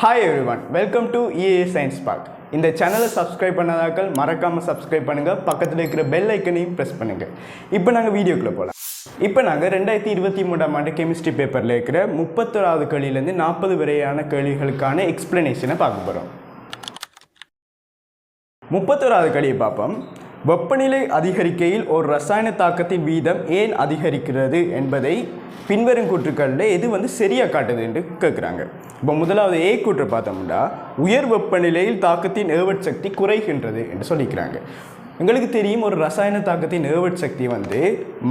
Hi everyone, welcome to EA Science Park. இந்த சேனலை subscribe பண்ணாதாக்கள் மறக்காமல் சப்ஸ்கிரைப் பண்ணுங்கள், பக்கத்தில் இருக்கிற பெல் ஐக்கனையும் ப்ரெஸ் பண்ணுங்கள். இப்போ நாங்கள் வீடியோக்குள்ளே போகலாம். இப்போ நாங்கள் 2023ஆம் ஆண்டு கெமிஸ்ட்ரி பேப்பரில் இருக்கிற 31வது கேள்வியிலேருந்து 40 வரையான கேள்விகளுக்கான எக்ஸ்பிளனேஷனை பார்க்க போகிறோம். 31வது கேள்வியை பார்ப்போம். வெப்பநிலை அதிகரிக்கையில் ஒரு ரசாயன தாக்கத்தின் வீதம் ஏன் அதிகரிக்கிறது என்பதை பின்வரும் கூற்றுக்களில் எது சரியாக காட்டுது என்று கேட்குறாங்க. இப்போ முதலாவது ஏ கூற்று பார்த்தோம்னா உயர் வெப்பநிலையில் தாக்கத்தின் ஏவற் சக்தி குறைகின்றது என்று சொல்லிக்கிறாங்க. எங்களுக்கு தெரியும் ஒரு ரசாயன தாக்கத்தின் ஏவற் சக்தி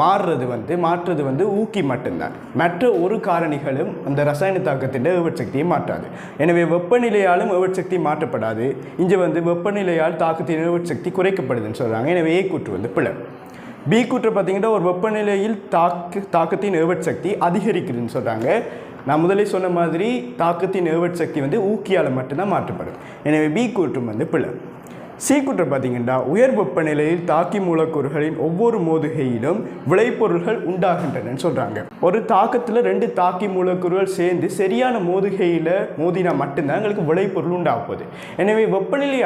மாற்றுறது ஊக்கி மட்டும்தான். மற்ற ஒரு காரணிகளும் அந்த ரசாயன தாக்கத்தின் ஏவற் சக்தியை மாற்றாது. எனவே வெப்பநிலையாலும் ஏவற் சக்தி மாற்றப்படாது. இங்கே வெப்பநிலையால் தாக்கத்தின் ஏவற் சக்தி குறைக்கப்படுதுன்னு சொல்கிறாங்க. எனவே ஏ கூற்று பிழை. பி கூற்று பார்த்தீங்கன்னா ஒரு வெப்பநிலையில் தாக்கத்தின் ஏவற் சக்தி அதிகரிக்குதுன்னு சொல்கிறாங்க. நான் முதலே சொன்ன மாதிரி தாக்கத்தின் ஏவற் சக்தி ஊக்கியால் மட்டும்தான் மாற்றப்படும். எனவே பி கூற்று பிழை. சி கூற்று பார்த்தீங்கன்னா உயர் வெப்பநிலையில் தாக்கி மூலக்கூறுகளின் ஒவ்வொரு மோதுகையிலும் விளைபொருள்கள் உண்டாகின்றன சொல்கிறாங்க. ஒரு தாக்கத்தில் 2 தாக்கி மூலக்கூறுகள் சேர்ந்து சரியான மோதுகையில் மோதினா மட்டும்தான் எங்களுக்கு விளைபொருள் உண்டாகுது. எனவே வெப்பநிலை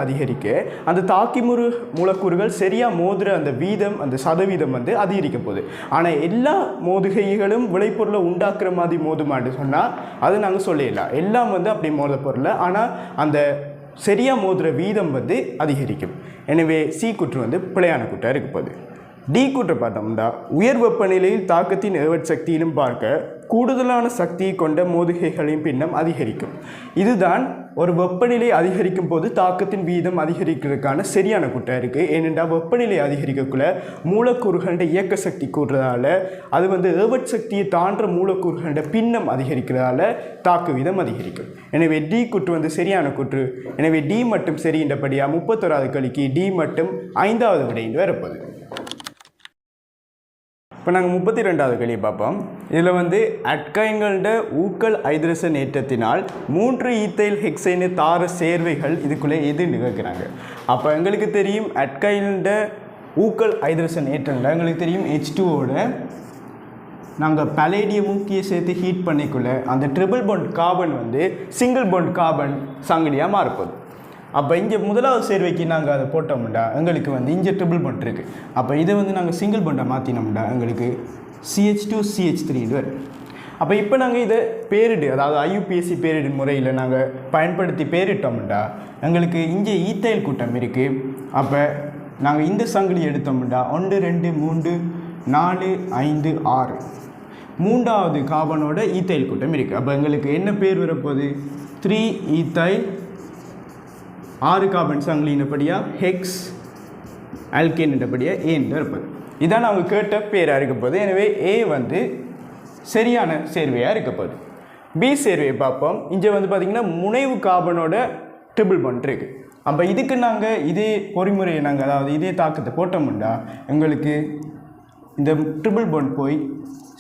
அதிகரிக்க அந்த தாக்கி மூலக்கூறுகள் சரியாக மோதுகிற அந்த வீதம், அந்த சதவீதம் அதிகரிக்க போகுது. ஆனால் எல்லா மோதுகைகளும் விளைபொருளை உண்டாக்குற மாதிரி மோதுமான்னு சொன்னால் அது நாங்கள் சொல்லிடலாம். எல்லாம் அப்படி மோத பொருள், ஆனால் அந்த சரியாக மோதுகிற வீதம் அதிகரிக்கும். எனவே சி கூற்று பிழையான கூற்றாக இருக்க போகுது. டி கூற்று பார்த்தோம்னா உயர் வெப்பநிலையில் தாக்கத்தின் ஏவற் சக்தியிலும் பார்க்க கூடுதலான சக்தியை கொண்ட மோதுகைகளின் பின்னம் அதிகரிக்கும். இதுதான் ஒரு வெப்பநிலை அதிகரிக்கும் போது தாக்கத்தின் வீதம் அதிகரிக்கிறதுக்கான சரியான கூற்றாக இருக்குது. ஏனென்றால் வெப்பநிலை அதிகரிக்கக்குள்ள மூலக்கூறுகள இயக்க சக்தி கூடுறதால அது ஏவற் சக்தியை தாண்ட மூலக்கூறுகள பின்னம் அதிகரிக்கிறதால தாக்கு வீதம் அதிகரிக்கும். எனவே டி கூற்று சரியான கூற்று. எனவே டி மட்டும் சரின்றபடியாக 31வது கேள்விக்கு டி மட்டும் 5வது விடையில் வரப்போகுது. இப்போ நாங்கள் 32வது கேள்வியை பார்ப்போம். இதில் அட்கைன்களோட ஊக்கல் ஐதரசன் ஏற்றத்தினால் 3 ஈத்தைல் ஹெக்சைனு தார சேர்வைகள் இதுக்குள்ளே எதுன்னு கேட்குறாங்க. அப்போ எங்களுக்கு தெரியும் அட்கைனோட ஊக்கல் ஐதரசன் ஏற்றங்கள் எங்களுக்கு தெரியும் H2ஓட நாங்கள் பலேடியம் ஊக்கியை சேர்த்து ஹீட் பண்ணிக்குள்ள அந்த triple bond carbon single bond carbon சங்கிலியாக மாறப்போகுது. அப்போ இங்கே முதலாவது சேர்வைக்கு நாங்கள் அதை போட்டோம்டா எங்களுக்கு இங்கே ட்ரிபிள் பாண்ட் இருக்குது. அப்போ இதை நாங்கள் சிங்கிள் பாண்டை மாற்றினோம்டா எங்களுக்கு CH2 CH3 வரும். அப்போ இப்போ நாங்கள் இதை பேரிடு, அதாவது IUPAC பேரிடு முறையில் நாங்கள் பயன்படுத்தி பேரிட்டோம்டா எங்களுக்கு இங்கே ஈத்தைல் கூட்டம் இருக்குது. அப்போ நாங்கள் இந்த சங்கிலி எடுத்தோம்டா 1 2 3 4 5 6 3வது கார்பனோட ஈத்தைல் கூட்டம் இருக்குது. அப்போ எங்களுக்கு என்ன பேர் வரப்போகுது? 3 ஈத்தைல் 6 கார்பன் சங்கிலினபடியாக ஹெக்ஸ் ஆல்கேனின்றபடியாக ஏன்னு இருப்பது. இதான் அவங்க கேட்ட பேராக இருக்க போகுது. எனவே ஏ சரியான சேர்வையாக இருக்க போகுது. பி சேர்வையை பார்ப்போம். இங்கே பார்த்திங்கன்னா முனைவு கார்பனோட ட்ரிபிள் பாண்ட் இருக்குது. அப்போ இதுக்கு நாங்கள் இதே பொறிமுறையை அதாவது இதே தாக்கத்தை போட்டோம்னா எங்களுக்கு இந்த ட்ரிபிள் பாண்ட் போய்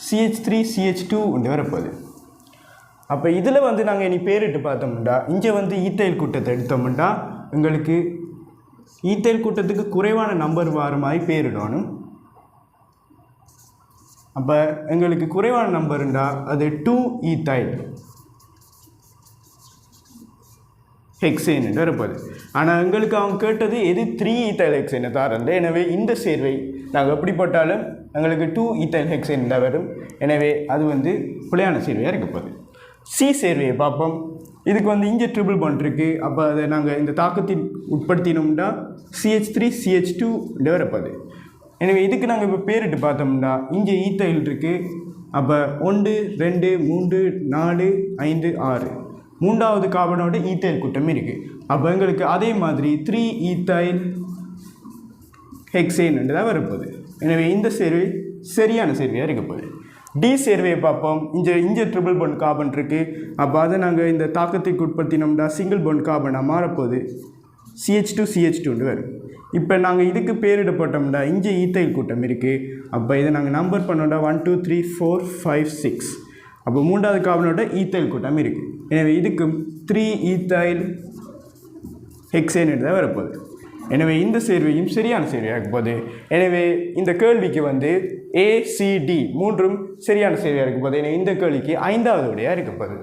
CH3 CH2 வரப்போகுது. அப்போ இதில் நாங்கள் இனி பேரிட்டு பார்த்தோம்னா இங்கே ஈத்தைல் கூட்டத்தை எடுத்தோம்னா எங்களுக்கு ஈத்தைல் கூட்டத்துக்கு குறைவான நம்பர் வர மாதிரி பேரிடணும். அப்போ எங்களுக்கு குறைவான நம்பருண்டா அது 2 ஈத்தைல் ஹெக்சேன் வரப்போகுது. ஆனால் எங்களுக்கு அவங்க கேட்டது எது 3 ஈத்தைல் ஹெக்சேனை தாரந்து. எனவே இந்த சேர்வை நாங்கள் எப்படி போட்டாலும் எங்களுக்கு 2 ஈத்தைல் ஹெக்சேன் தான் வரும். எனவே அது பிழையான சேர்வையாக இருக்க போகுது. சி சேர்வையை பார்ப்போம். இதுக்கு இங்கே ட்ரிபிள் பாண்ட் இருக்குது. அப்போ அதை நாங்கள் இந்த தாக்கத்தின் உட்படுத்தினோம்னா CH3 CH2 வரப்போகுது. எனவே இதுக்கு நாங்கள் இப்போ பேரிட்டு பார்த்தோம்னா இங்கே ஈத்தைல் இருக்குது. அப்போ 1 2 3 4 5 6 3வது கார்பனோட ஈத்தைல் கூட்டம் இருக்குது. அப்போ எங்களுக்கு அதே மாதிரி 3 ஈத்தைல் ஹெக்சேன் தான் வரப்போகுது. எனவே இந்த சேர்வை சரியான சேர்வையாக இருக்க போகுது. டி சேர்வையை பார்ப்போம். இங்கே ட்ரிபிள் பாண்ட் கார்பன் இருக்குது. அப்போ அதை நாங்கள் இந்த தாக்கத்துக்கு உட்படுத்தினோம்னா சிங்கிள் பாண்ட் கார்பனாக மாறப்போகுது CH2 CH2 வரும். இப்போ நாங்கள் இதுக்கு பேரிட போட்டோம்னா இங்கே ஈத்தைல் கூட்டம் இருக்குது. அப்போ இதை நாங்கள் நம்பர் பண்ணோம்னா 1 2 3 4 5 6 அப்போ 3வது கார்பனோட ஈத்தைல் கூட்டம் இருக்குது. எனவே இதுக்கும் 3 ஈத்தைல் ஹெக்சேன் தான் வரப்போகுது. எனவே இந்த சேர்வையும் சரியான சேர்வையாக போகுது. எனவே இந்த கேள்விக்கு ACD மூன்றும் சரியான சேர்வையாக இருக்க போகுது. எனவே இந்த கேள்விக்கு 5வது விடையாக இருக்க போகுது.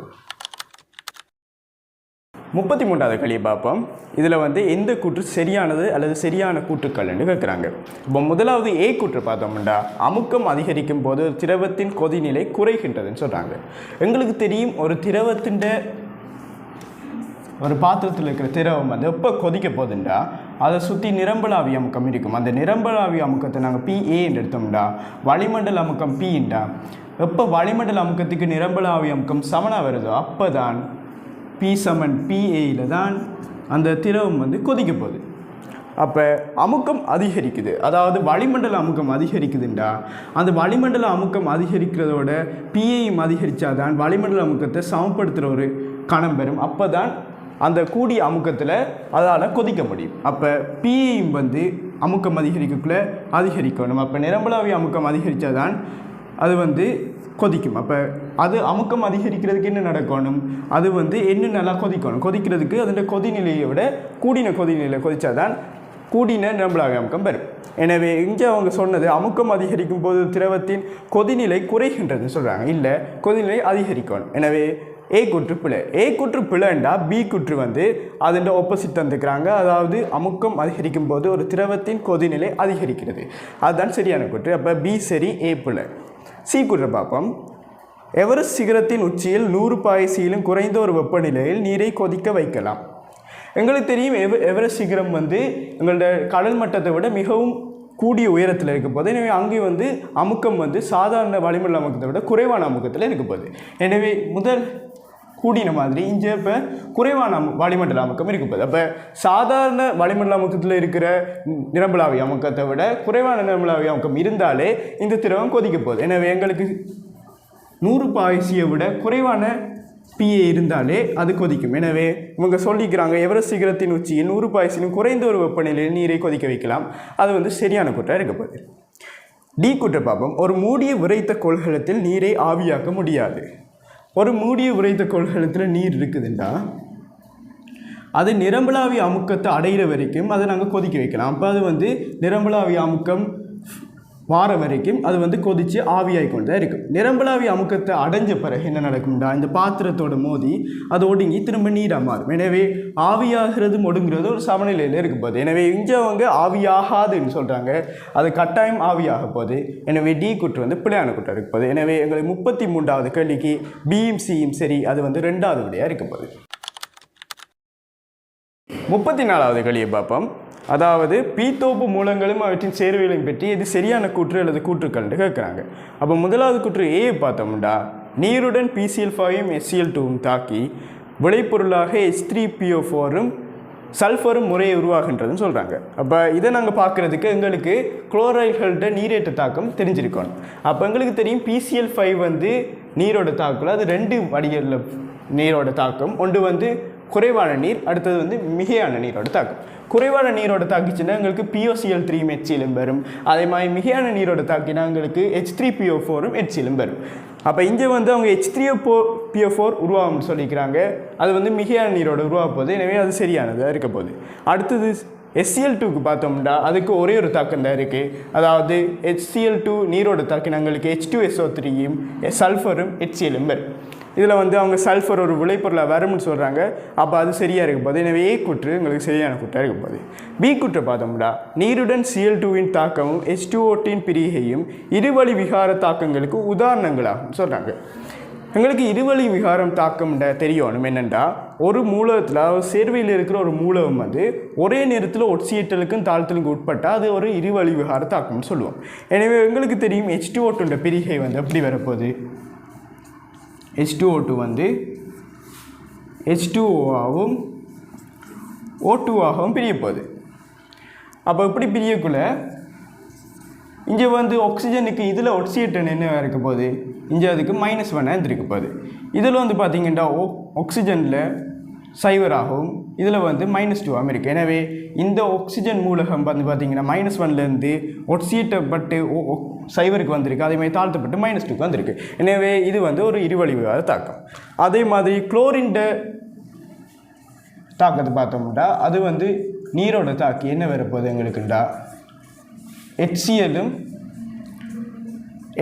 33வது கேள்வி பார்ப்போம். இதில் வந்து எந்த கூற்று சரியானது அல்லது சரியான கூற்றுக்கள்னு கேட்குறாங்க. இப்போ முதலாவது ஏ கூற்று பார்த்தோம்னா அமுக்கம் அதிகரிக்கும் போது திரவத்தின் கொதிநிலை குறைகின்றதுன்னு சொல்கிறாங்க. எங்களுக்கு தெரியும் ஒரு திரவத்தின் ஒரு பாத்திரத்தில் இருக்கிற திரவம் வந்து எப்போ கொதிக்க போகுதுண்டா அதை சுற்றி நிரம்பலாவி அமுக்கம் இருக்கும். அந்த நிரம்பலாவி அமுக்கத்தை நாங்கள் PA என்று எடுத்தோம்டா வளிமண்டல அமுக்கம் Pண்டா எப்போ வளிமண்டல அமுக்கத்துக்கு நிரம்பலாவி அமுக்கம் சமனாக வருதோ அப்போ தான் P = PAயில் தான் அந்த திரவம் வந்து கொதிக்க போகுது. அப்போ அமுக்கம் அதிகரிக்குது, அதாவது வளிமண்டல அமுக்கம் அதிகரிக்குதுண்டா அந்த வளிமண்டல அமுக்கம் அதிகரிக்கிறதோட PAயும் அதிகரித்தாதான் வளிமண்டல அமுக்கத்தை சமப்படுத்துகிற ஒரு கணம் பெறும். அப்போ தான் அந்த கூடிய அமுக்கத்தில் அதால் கொதிக்க முடியும். அப்போ PAயும் வந்து அமுக்கம் அதிகரிக்கக்குள்ளே அதிகரிக்கணும். அப்போ நிரம்பலாவி அமுக்கம் அதிகரித்தாதான் அது வந்து கொதிக்கும். அப்போ அது அமுக்கம் அதிகரிக்கிறதுக்கு என்ன நடக்கணும், அது வந்து என்ன நல்லா கொதிக்கணும். கொதிக்கிறதுக்கு அதோட கொதிநிலையை விட கூடின கொதிநிலையில் கொதித்தாதான் கூடின நிரம்பலாவி அமுக்கம் பெறும். எனவே இங்கே அவங்க சொன்னது அமுக்கம் அதிகரிக்கும் போது திரவத்தின் கொதிநிலை குறைகின்றதுன்னு சொல்கிறாங்க. இல்லை, கொதிநிலை அதிகரிக்கணும். எனவே ஏ கூற்று பிழை. ஏ கூற்று பிழைண்டா பி கூற்று வந்து அதோட ஆப்போசிட் தந்துக்கிறாங்க. அதாவது அமுக்கம் அதிகரிக்கும் போது ஒரு திரவத்தின் கொதிநிலை அதிகரிக்கிறது, அதுதான் சரியான கூற்று. அப்போ பி சரி, ஏ பிழை. சி கூற்று பார்ப்போம். எவரெஸ்ட் சிகரத்தின் உச்சியில் 100 பாய்சியிலும் குறைந்த ஒரு வெப்பநிலையில் நீரை கொதிக்க வைக்கலாம். எங்களுக்கு தெரியும் எவரெஸ்ட் சிகரம் வந்து எங்களோட கடல் மட்டத்தை விட மிகவும் கூடிய உயரத்தில் இருக்க போது. எனவே அங்கே வந்து அமுக்கம் வந்து சாதாரண வளிமண்டல அமுக்கத்தை விட குறைவான அமுக்கத்தில் இருக்க போகுது. எனவே முதல் கூடின மாதிரி இங்கே இப்போ குறைவான வளிமண்டல அமுக்கம் இருக்க போகுது. அப்போ சாதாரண வளிமண்டல அமுக்கத்தில் இருக்கிற நிரம்பலாவி அமுக்கத்தை விட குறைவான நிரம்பலாவி அமுக்கம் இருந்தாலே இந்த திரவம் கொதிக்க போகுது. எனவே எங்களுக்கு 100 பாய்சியை விட குறைவான PA இருந்தாலே அது கொதிக்கும். எனவே இவங்க சொல்லிக்கிறாங்க எவரெஸ்ட் சிகரத்தின் உச்சியில் 100 பாய்சிலும் குறைந்த ஒரு வெப்பநிலையில் நீரை கொதிக்க வைக்கலாம். அது வந்து சரியான கூற்றாக இருக்க போகுது. டி கூற்றை பார்ப்போம். ஒரு மூடிய விரைத்த கொள்கலத்தில் நீரை ஆவியாக்க முடியாது. ஒரு மூடிய விரைத்த கொள்கலத்தில் நீர் இருக்குதுண்டா அது நிரம்பலாவி அமுக்கத்தை அடைகிற வரைக்கும் அதை நாங்கள் கொதிக்க வைக்கலாம். அப்போ அது வந்து நிரம்பலாவி அமுக்கம் வார வரைக்கும் அது வந்து கொதித்து ஆவியாகி கொண்டு தான் இருக்கும். நிரம்பலாவி அமுக்கத்தை அடைஞ்ச பிறகு என்ன நடக்கும்டா இந்த பாத்திரத்தோட மோதி அது ஒடுங்கி திரும்ப நீராக மாறும். எனவே ஆவியாகிறது ஒடுங்கிறது ஒரு சமநிலையில் இருக்க போகுது. எனவே இங்கே அவங்க ஆவியாகாதுன்னு சொல்கிறாங்க, அது கட்டாயம் ஆவியாக போகுது. எனவே டி கூற்று வந்து பிழையான கூற்றாக இருக்க போகுது. எனவே எங்களுக்கு 33வது கேள்விக்கு பியும் சியும் சரி, அது வந்து 2வது விடையாக இருக்க போகுது. 34வது கேள்வியை பார்ப்போம். அதாவது பீத்தோப்பு மூலங்களும் அவற்றின் சேர்வைகளையும் பற்றி இது சரியான கூற்று அல்லது கூற்றுக்கள்னு கேட்குறாங்க. அப்போ முதலாவது கூற்று ஏ பார்த்தோம்டா நீருடன் PCl5யும் HCl2வும் தாக்கி விளைபொருளாக H3PO4ம் சல்ஃபரும் முறையை உருவாகின்றதுன்னு சொல்கிறாங்க. அப்போ இதை நாங்கள் பார்க்குறதுக்கு எங்களுக்கு குளோரைடுகள்கிட்ட நீரேற்ற தாக்கம் தெரிஞ்சிருக்கணும். அப்போ எங்களுக்கு தெரியும் PCl5 வந்து நீரோட தாக்கம், அது 2 வடிகளில் நீரோட தாக்கம். ஒன்று வந்து குறைவான நீர், அடுத்தது வந்து மிகையான நீரோட தாக்கம். குறைவான நீரோட தாக்கிச்சுன்னா எங்களுக்கு POCl3யும் HCl வரும். அதே மாதிரி மிகையான நீரோட தாக்கினா எங்களுக்கு H3PO4ம் HCl வரும். அப்போ இங்கே வந்து அவங்க H3PO4 உருவாகும்னு சொல்லிக்கிறாங்க. அது வந்து மிகையான நீரோட உருவாக போகுது. எனவே அது சரியானதாக இருக்க போகுது. அடுத்தது HCl2க்கு பார்த்தோம்னா அதுக்கு ஒரே ஒரு தாக்கம் தான் இருக்குது. அதாவது HCl2 நீரோட தாக்கினா எங்களுக்கு H2SO3யும் சல்ஃபரும் HClம் வரும். இதில் வந்து அவங்க சல்ஃபர் ஒரு விளைபொருளாக வரும்னு சொல்கிறாங்க. அப்போ அது சரியாக இருக்க போகுது. எனவே ஏ கூற்று எங்களுக்கு சரியான கூற்றாக இருக்க போகுது. பி கூற்றை பார்த்தோம்னா நீருடன் Cl2வின் தாக்கமும் H2O2ன் பிரிகையும் இருவழி விகார தாக்கங்களுக்கு உதாரணங்களாகும் சொல்கிறாங்க. எங்களுக்கு இருவழி விகாரம் தாக்கம் தெரியணும். என்னென்னா ஒரு மூலத்தில் சேர்வையில் இருக்கிற ஒரு மூலம் வந்து ஒரே நேரத்தில் ஒட்சியேற்றலுக்கும் தாழ்த்தலுக்கும் உட்பட்டால் அது ஒரு இருவழி விகார தாக்கம்னு சொல்லுவோம். எனவே எங்களுக்கு தெரியும் H2O2 பிரிகை வந்து எப்படி வரப்போகுது. H2O2 வந்து H2O-ஆகவும் O2-ஆகவும் பிரிய போகுது. அப்போ இப்படி பிரியக்குள்ள இங்கே வந்து ஆக்சிஜனுக்கு இதில் ஒட்சியேட்டன் என்ன இருக்க போகுது, இங்கே அதுக்கு -1 இருந்திருக்க போகுது. இதில் வந்து பார்த்திங்கன்னா ஆக்சிஜனில் 0 இதில் வந்து -2 இருக்குது. எனவே இந்த ஆக்சிஜன் மூலகம் வந்து பார்த்திங்கன்னா -1லேருந்து ஒட்சியேட்டப்பட்டு 0க்கு வந்திருக்கு. அதே மாதிரி தாழ்த்தப்பட்டு -2க்கு வந்திருக்கு. எனவே இது வந்து ஒரு இருவழி விகார தாக்கம். அதே மாதிரி குளோரின் தாக்கத்தை பார்த்தோம்னா அது வந்து நீரோட தாக்கி என்ன வரப்போகுது எங்களுக்குண்டா HClம்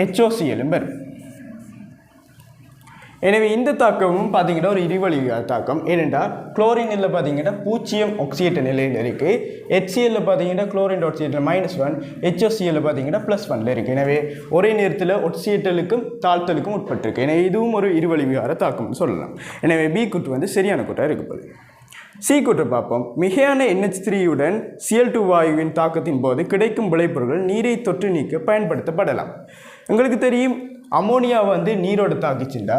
HOClம் வரும். எனவே இந்த தாக்கமும் பார்த்தீங்கன்னா ஒரு இருவழி தாக்கம். ஏனென்றால் குளோரினில் பார்த்தீங்கன்னா 0 ஆக்சிஜேற்ற நிலையில் இருக்குது, HCl பார்த்தீங்கன்னா குளோரின் ஆக்சிஜேற்ற -1, HOCl பார்த்தீங்கன்னா +1 இருக்குது. எனவே ஒரே நேரத்தில் ஒக்சியேற்றலுக்கும் தாழ்த்தலுக்கும் உட்பட்டிருக்கு. எனவே இதுவும் ஒரு இருவழி விகார தாக்கம்னு சொல்லலாம். எனவே பி கூற்று வந்து சரியான கூட்டாக இருக்குது. சி கூற்று பார்ப்போம். மிகையான NH3உடன் Cl2 வாயுவின் தாக்கத்தின் போது கிடைக்கும் விளைபொருட்கள் நீரை தொற்று நீக்க பயன்படுத்தப்படலாம். உங்களுக்கு தெரியும், அமோனியா வந்து நீரோட தாக்கிச்சுண்டா,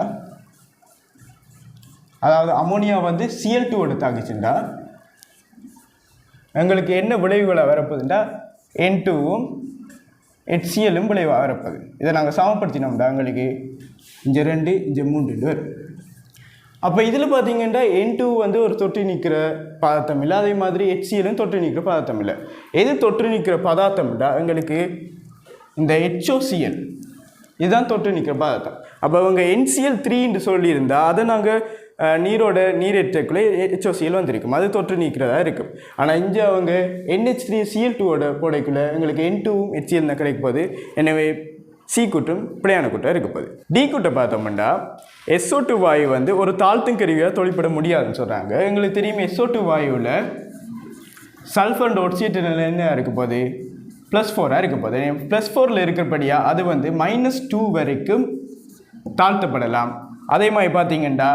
அதாவது அமோனியா வந்து Cl2ஓட தாக்கிச்சுண்டா எங்களுக்கு என்ன விளைவுகளாக வரப்போகுதுண்டா N2வும் HClலும் விளைவாக வரப்போகுது. இதை நாங்கள் சமப்படுத்தினோம்டா எங்களுக்கு இங்கே 2 இங்கே 3 வரும். அப்போ இதில் பார்த்தீங்கன்னா N2 வந்து ஒரு தொற்று நிற்கிற பதார்த்தம் இல்லை, அதே மாதிரி HClலும் தொற்று நிற்கிற பதார்த்தம் இல்லை. எது தொற்று நிற்கிற பதார்த்தம்டா எங்களுக்கு இந்த HOCl இதுதான் தொற்று நிற்கிற பதார்த்தம். அப்போ அவங்க NCl3 சொல்லியிருந்தால் அதை நாங்கள் நீரோட நீரேற்றக்குள்ளே HOCl வந்திருக்கும், அது தொற்று நீக்கிறதா இருக்கும். ஆனால் இங்கே அவங்க NH3Cl2ஓட போடைக்குள்ளே எங்களுக்கு N2வும் HCl தான் கிடைப்பது. எனவே சி கூட்டும் பிழையான கூட்டம் இருக்கப்போது. டி கூட்டை பார்த்தோம்னா SO2 வாயு வந்து ஒரு தாழ்த்தும் கருவியாக தொழிற்பட முடியாதுன்னு சொல்கிறாங்க. எங்களுக்கு தெரியும் SO2 வாயுவில் சல்ஃபர் அண்ட் ஒட்சியேற்ற நிலை என்ன இருக்க போகுது, +4 இருக்க போகுது. +4 இருக்கிறபடியாக அது வந்து -2 வரைக்கும் தாழ்த்தப்படலாம். அதே மாதிரி பார்த்தீங்கன்னா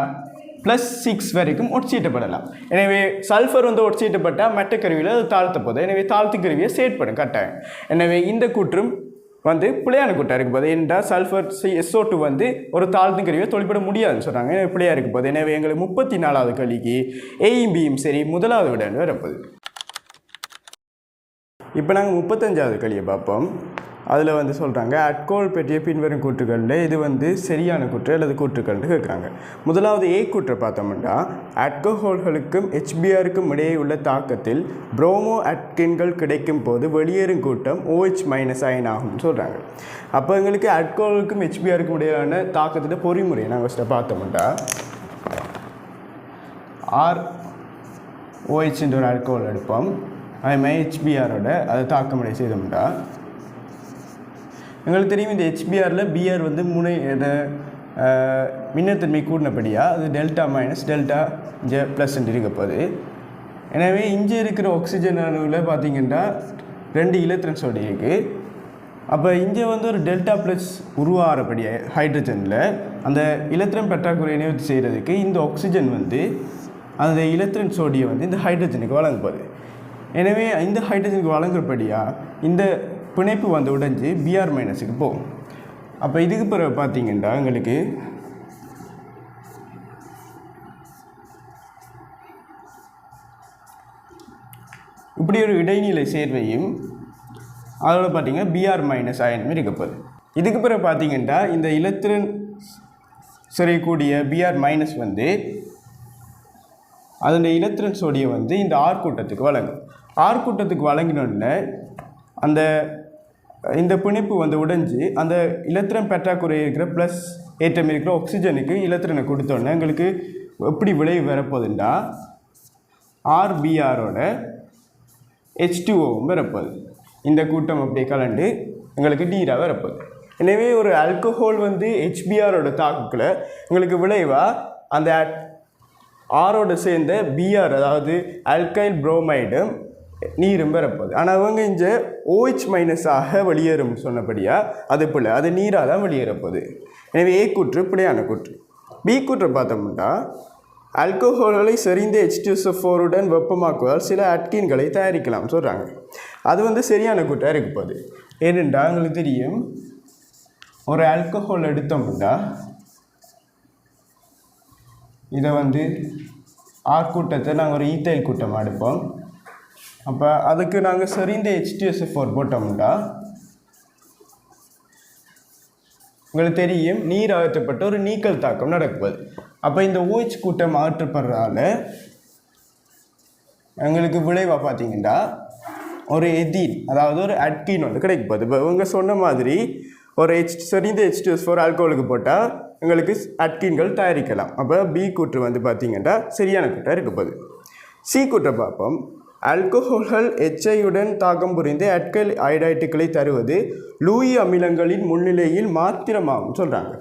+6 வரைக்கும் ஒட்சியேற்றப்படலாம். எனவே சல்ஃபர் வந்து ஒட்சியேற்றப்பட்டால் மற்ற கருவியில் அது தாழ்த்த போகுது. எனவே தாழ்த்து கருவியை செயற்படும் கட்டாயம். எனவே இந்த கூற்றும் வந்து பிழையான கூட்டாக இருக்கும் போது, ஏனென்றால் சல்ஃபர் SO2 வந்து ஒரு தாழ்த்து கருவியை தொழிற்பட முடியாதுன்னு சொல்கிறாங்க. எனவே பிழையாக இருக்கும் போது. எனவே எங்களுக்கு 34வது கேள்விக்கு ஏயும் பியும் சரி முதலாவது விட வரப்போகுது. இப்போ நாங்கள் 35வது கேள்வியை பார்ப்போம். அதில் வந்து சொல்கிறாங்க அட்கோல் பற்றிய பின்வரும் கூற்றுகளில் இது வந்து சரியான கூற்று அல்லது கூற்றுக்கள்னு கேட்குறாங்க. முதலாவது ஏ கூற்றை பார்த்தோம்னா ஆல்கஹால்களுக்கும் HBrக்கும் இடையே உள்ள தாக்கத்தில் புரோமோ அட்கின்கள் கிடைக்கும் போது வெளியேறும் கூட்டம் OH- அயன் ஆகும்னு சொல்கிறாங்க. அப்போ எங்களுக்கு ஆல்கஹாலுக்கும் HBrக்கும் இடையிலான தாக்கத்தில் பொறிமுறை நாங்கள் ஃபஸ்ட்டு பார்த்தோம்னா ROH ஒரு ஆல்கஹால் எடுப்போம், அதே மாதிரி HBrோட அதை தாக்கமுறை செய்தோம்னா எங்களுக்கு தெரியும் இந்த HBrல Br வந்து முனை மின்னத்தன்மை கூடினபடியாக அது டெல்டா மைனஸ் டெல்டா இங்கே ப்ளஸ் இருக்க போகுது. எனவே இங்கே இருக்கிற ஆக்சிஜன் அணுவில் பார்த்திங்கன்னா 2 இலத்திரன் சோடி இருக்குது. அப்போ இங்கே வந்து ஒரு டெல்டா ப்ளஸ் உருவாகிறபடியாக ஹைட்ரஜனில் அந்த இலத்திரன் பற்றாக்குறையை நிவர்த்தி செய்கிறதுக்கு இந்த ஆக்சிஜன் வந்து அந்த இலத்திரன் சோடியை வந்து இந்த ஹைட்ரஜனுக்கு வழங்க போகுது. எனவே இந்த ஹைட்ரஜனுக்கு வழங்குறபடியாக இந்த பிணைப்பு வந்து உடைஞ்சு Br- போகும். அப்போ இதுக்கு பிறகு பார்த்தீங்கன்னா எங்களுக்கு இப்படி ஒரு இடைநிலை சேர்வையும் அதோட பார்த்தீங்கன்னா Br- அயனும் இருக்கப்போகுது. இதுக்கு பிறகு பார்த்தீங்கன்னா இந்த இலத்திரன் சிறைக்கூடிய Br- வந்து அதனுடைய இலத்திரன் சோடியை வந்து இந்த ஆர் கூட்டத்துக்கு வழங்கும். ஆர் கூட்டத்துக்கு வழங்கினோடனே அந்த இந்த பிணைப்பு வந்து உடைஞ்சு அந்த இலத்திரன் பற்றாக்குறை இருக்கிற ப்ளஸ் ஏற்றம் இருக்கிற ஆக்சிஜனுக்கு இலத்திரனை கொடுத்தோன்னே எங்களுக்கு எப்படி விளைவு வரப்போகுதுண்டா RBrோட H2Oவும் வரப்போகுது. இந்த கூட்டம் அப்படியே கலண்டு எங்களுக்கு நீராக வரப்போகுது. எனவே ஒரு ஆல்கஹால் வந்து HBrோட தாக்குல எங்களுக்கு விளைவாக அந்த ஆரோட சேர்ந்த Br அதாவது ஆல்கைல் புரோமைடும் நீரும் வரப்போகுது. ஆனால் அவங்க இங்கே OH- ஆக வெளியேறும் சொன்னபடியாக அது போல் அது நீராக தான் வெளியேறப்போகுது. எனவே ஏ கூற்று பிழையான கூற்று. பி கூற்றை பார்த்தோம்னா ஆல்கஹால்களை செறிந்த H2SO4உடன் வெப்பமாக்குவதால் சில அட்கின்களை தயாரிக்கலாம் சொல்கிறாங்க. அது வந்து சரியான கூற்றாக இருக்க போகுது. ஏனென்றால் எங்களுக்கு தெரியும் ஒரு ஆல்கஹால் எடுத்தோம்னா இதை வந்து ஆர் கூட்டத்தை நாங்கள் ஒரு ஈத்தைல் கூட்டமாக எடுப்போம். அப்போ அதுக்கு நாங்கள் செறிந்த H2SO4 போட்டோம்னா உங்களுக்கு தெரியும் நீர் அகற்றப்பட்ட ஒரு நீக்கல் தாக்கம் நடக்குது. அப்போ இந்த OH கூட்டம் அகற்றப்படுறதால எங்களுக்கு விளைவாக பார்த்தீங்கன்னா ஒரு எதீன் அதாவது ஒரு அட்கின் வந்து கிடைக்குது. இப்போ இவங்க சொன்ன மாதிரி ஒரு செறிந்த H2SO4 ஆல்கோலுக்கு போட்டால் எங்களுக்கு அட்கின்கள் தயாரிக்கலாம். அப்போ பி கூற்று வந்து பார்த்தீங்கன்னா சரியான கூட்டாக இருக்க போகுது. சி கூற்றை பார்ப்போம். ஆல்கஹால்கள் HIயுடன் தாக்கம் புரிந்து ஆல்கைல் ஐடைட்டுகளை தருவது லூயி அமிலங்களின் முன்னிலையில் மாத்திரமாகும் சொல்கிறாங்க.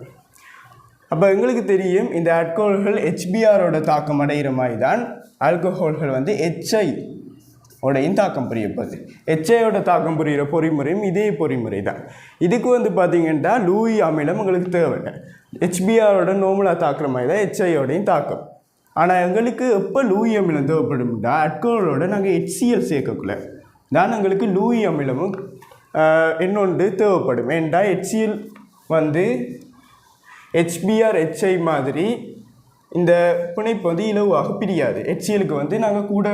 அப்போ எங்களுக்கு தெரியும் இந்த ஆல்கஹால்கள் HBrோட தாக்கம் அடைகிற மாதிரி தான் ஆல்கஹால்கள் வந்து HI உடையும் தாக்கம் புரியப்படுது. HIயோட தாக்கம் புரிகிற பொறிமுறையும் இதே பொறிமுறை தான். இதுக்கு வந்து பார்த்திங்கன்னா லூயி அமிலம் உங்களுக்கு தேவையில்லை. HBrோட நோமலாக தாக்குற மாதிரி தான் HIயோடையும் தாக்கம். ஆனால் எங்களுக்கு எப்போ லூயி அமிலம் தேவைப்படும்னா ஆல்கஹாலோட நாங்கள் HCl சேர்க்கக்குள்ள தான் எங்களுக்கு லூயி அமிலமும் இன்னொன்று தேவைப்படும். ஏன்டா HCl வந்து HBr HI மாதிரி இந்த பிணைப்பு வந்து இலவாக பிரியாது. HClக்கு வந்து நாங்கள் கூட